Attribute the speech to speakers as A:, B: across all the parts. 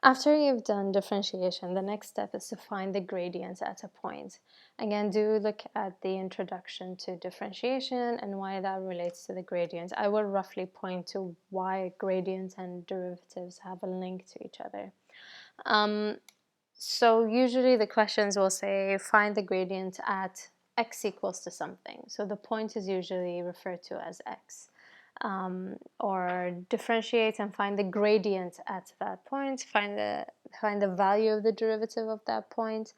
A: After you've done differentiation, the next step is to find the gradient at a point. Again, do look at the introduction to differentiation and why that relates to the gradient. I will roughly point to why gradients and derivatives have a link to each other. So usually the questions will say find the gradient at x equals to something. So the point is usually referred to as x. Or differentiate and find the gradient at that point, find the value of the derivative of that point.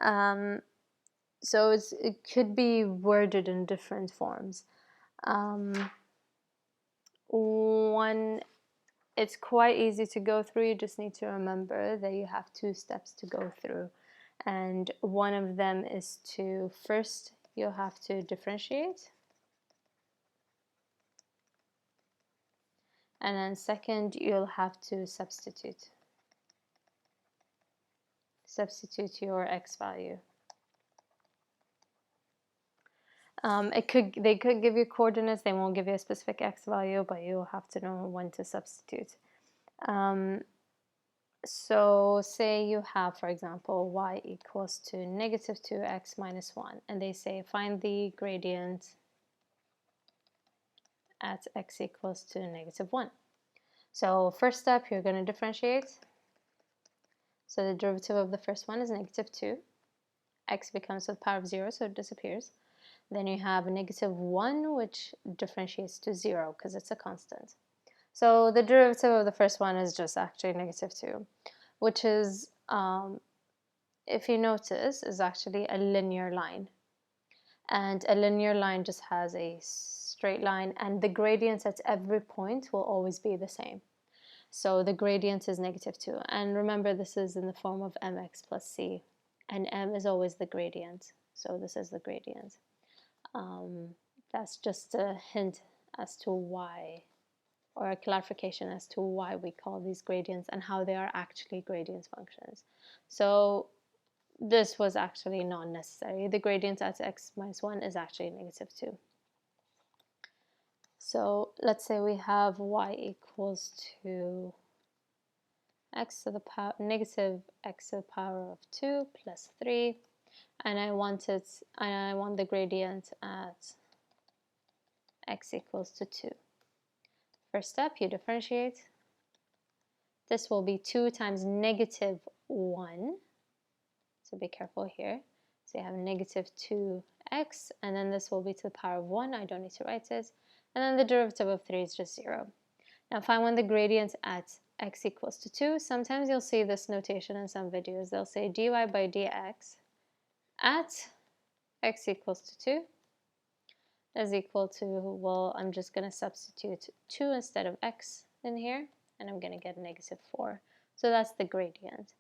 A: So it could be worded in different forms. One, it's quite easy to go through. You just need to remember that you have 2 steps to go through, and one of them is to first you'll have to differentiate. And then second, you'll have to substitute your x value. They could give you coordinates, they won't give you a specific x value, but you'll have to know when to substitute. So say you have, for example, y equals to negative 2x minus 1, and they say find the gradient at x equals to negative 1. So first step, you're going to differentiate. So the derivative of the first one is negative 2. X becomes to the power of 0, so it disappears. Then you have negative 1, which differentiates to 0 because it's a constant. So the derivative of the first one is just actually negative 2, which is, if you notice, is actually a linear line. And a linear line just has a straight line, and the gradients at every point will always be the same. So the gradient is negative 2. And remember, this is in the form of mx plus c. And m is always the gradient. So this is the gradient. That's just a hint as to why, or a clarification as to why we call these gradients and how they are actually gradient functions. So this was actually not necessary. The gradient at x minus 1 is actually negative 2. So let's say we have y equals to x to the power negative x to the power of 2 plus 3, and I want the gradient at x equals to 2. First step, you differentiate. This will be 2 times negative 1, so be careful here. So you have negative 2x, and then this will be to the power of 1. I don't need to write it. And then the derivative of 3 is just 0. Now if I want the gradient at x equals to 2, sometimes you'll see this notation in some videos. They'll say dy by dx at x equals to 2 is equal to, well, I'm just going to substitute 2 instead of x in here, and I'm going to get negative 4. So that's the gradient.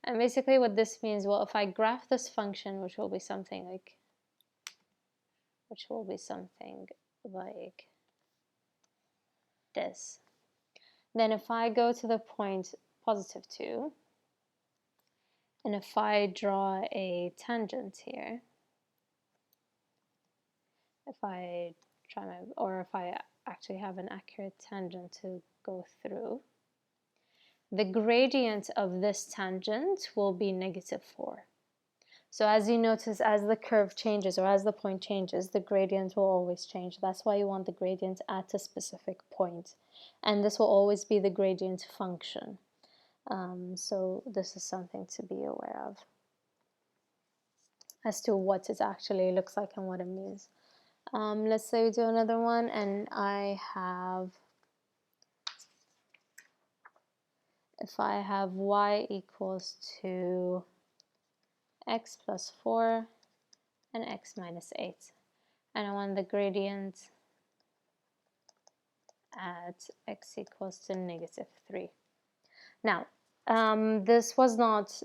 A: And basically what this means, well, if I graph this function, which will be something like this, then if I go to the point positive 2, and if I draw a tangent here, if I actually have an accurate tangent to go through, the gradient of this tangent will be negative 4. So as you notice, as the curve changes or as the point changes, the gradient will always change. That's why you want the gradient at a specific point. And this will always be the gradient function. So this is something to be aware of as to what it actually looks like and what it means. Let's say we do another one, and if I have y equals to x plus 4 and x minus 8, and I want the gradient at x equals to negative 3. Now, this was not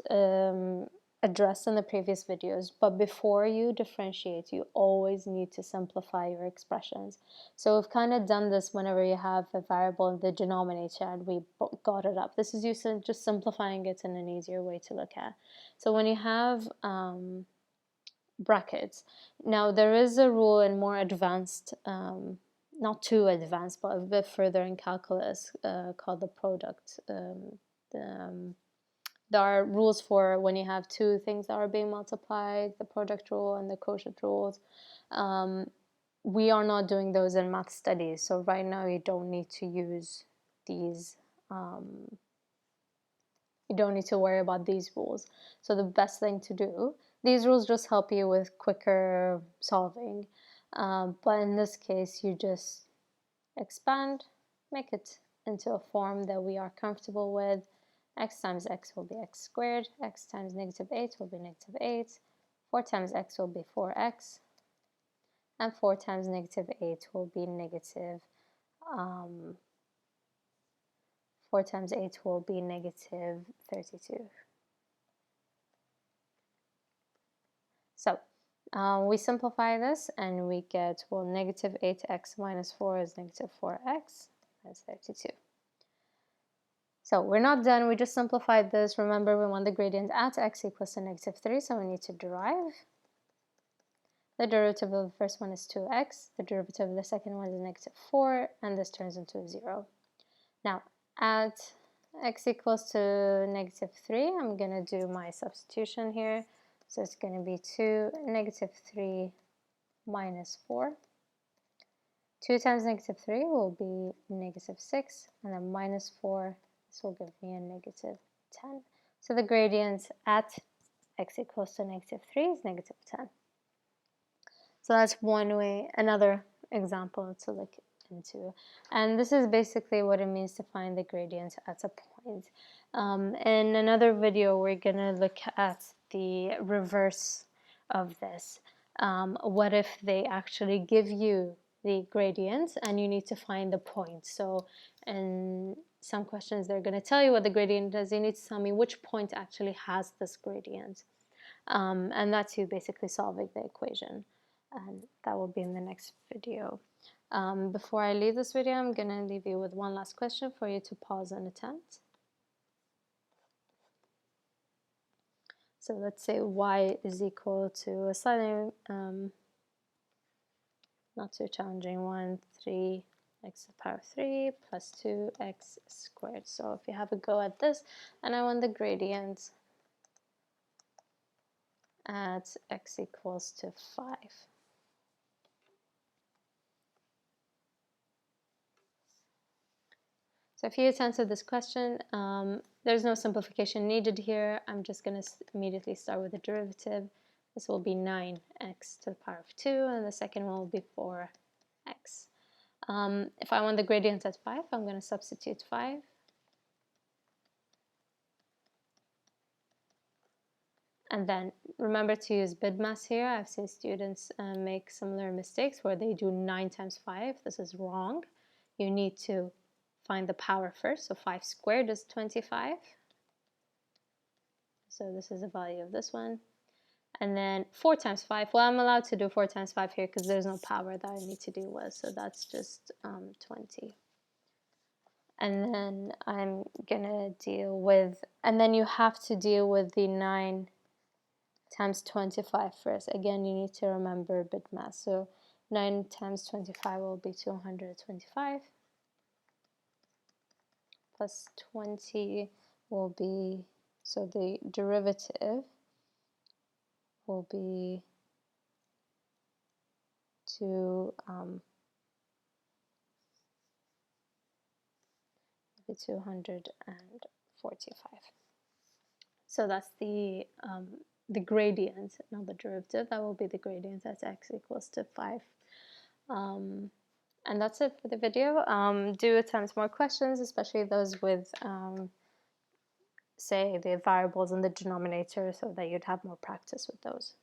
A: addressed in the previous videos, but before you differentiate, you always need to simplify your expressions. So we've kind of done this whenever you have a variable in the denominator and we got it up. This is just simplifying it in an easier way to look at. So when you have brackets, now there is a rule in more advanced, not too advanced, but a bit further in calculus, called the product. there are rules for when you have two things that are being multiplied, the product rule and the quotient rules. We are not doing those in math studies, so right now you don't need to use these, you don't need to worry about these rules. So the best thing to do, these rules just help you with quicker solving, but in this case you just expand, make it into a form that we are comfortable with. X times x will be x squared, x times -8 will be -8, 4 times x will be 4x, and 4 times -8 will be negative, 4 times 8 will be -32. So we simplify this and we get, well, -8x minus 4 is -4x, that's 32. So we're not done, we just simplified this. Remember, we want the gradient at x equals to -3, so we need to derive. The derivative of the first one is 2x, the derivative of the second one is -4, and this turns into 0. Now, at x equals to -3, I'm going to do my substitution here. So it's going to be 2, -3 minus 4. 2 times -3 will be -6, and then minus 4, this will give me a -10. So the gradient at x equals to -3 is -10. So that's one way, another example to look into. And this is basically what it means to find the gradient at a point. In another video, we're going to look at the reverse of this. What if they actually give you the gradient and you need to find the point? So in some questions, they're going to tell you what the gradient is. You need to tell me which point actually has this gradient. And that's you basically solving the equation. And that will be in the next video. Before I leave this video, I'm going to leave you with one last question for you to pause and attempt. So let's say y is equal to a slightly not too challenging one, 3x to the power 3 plus 2x squared. So if you have a go at this, and I want the gradient at x equals to 5. So if you answer this question, there's no simplification needed here. I'm just going to immediately start with the derivative. This will be 9x to the power of 2, and the second one will be 4x. If I want the gradient at 5, I'm going to substitute 5. And then remember to use BIDMAS here. I've seen students make similar mistakes where they do 9 times 5. This is wrong. You need to find the power first. So 5 squared is 25. So this is the value of this one. And then 4 times 5. Well, I'm allowed to do 4 times 5 here because there's no power that I need to deal with. So that's just 20. And then I'm going to deal with, and then you have to deal with the 9 times 25 first. Again, you need to remember BIDMAS. So 9 times 25 will be 225. Plus 20 will be, so the derivative will be 245. So that's the gradient, not the derivative. That will be the gradient at x equals to 5. And that's it for the video. Do attempt more questions, especially those with, say, the variables in the denominator, so that you'd have more practice with those.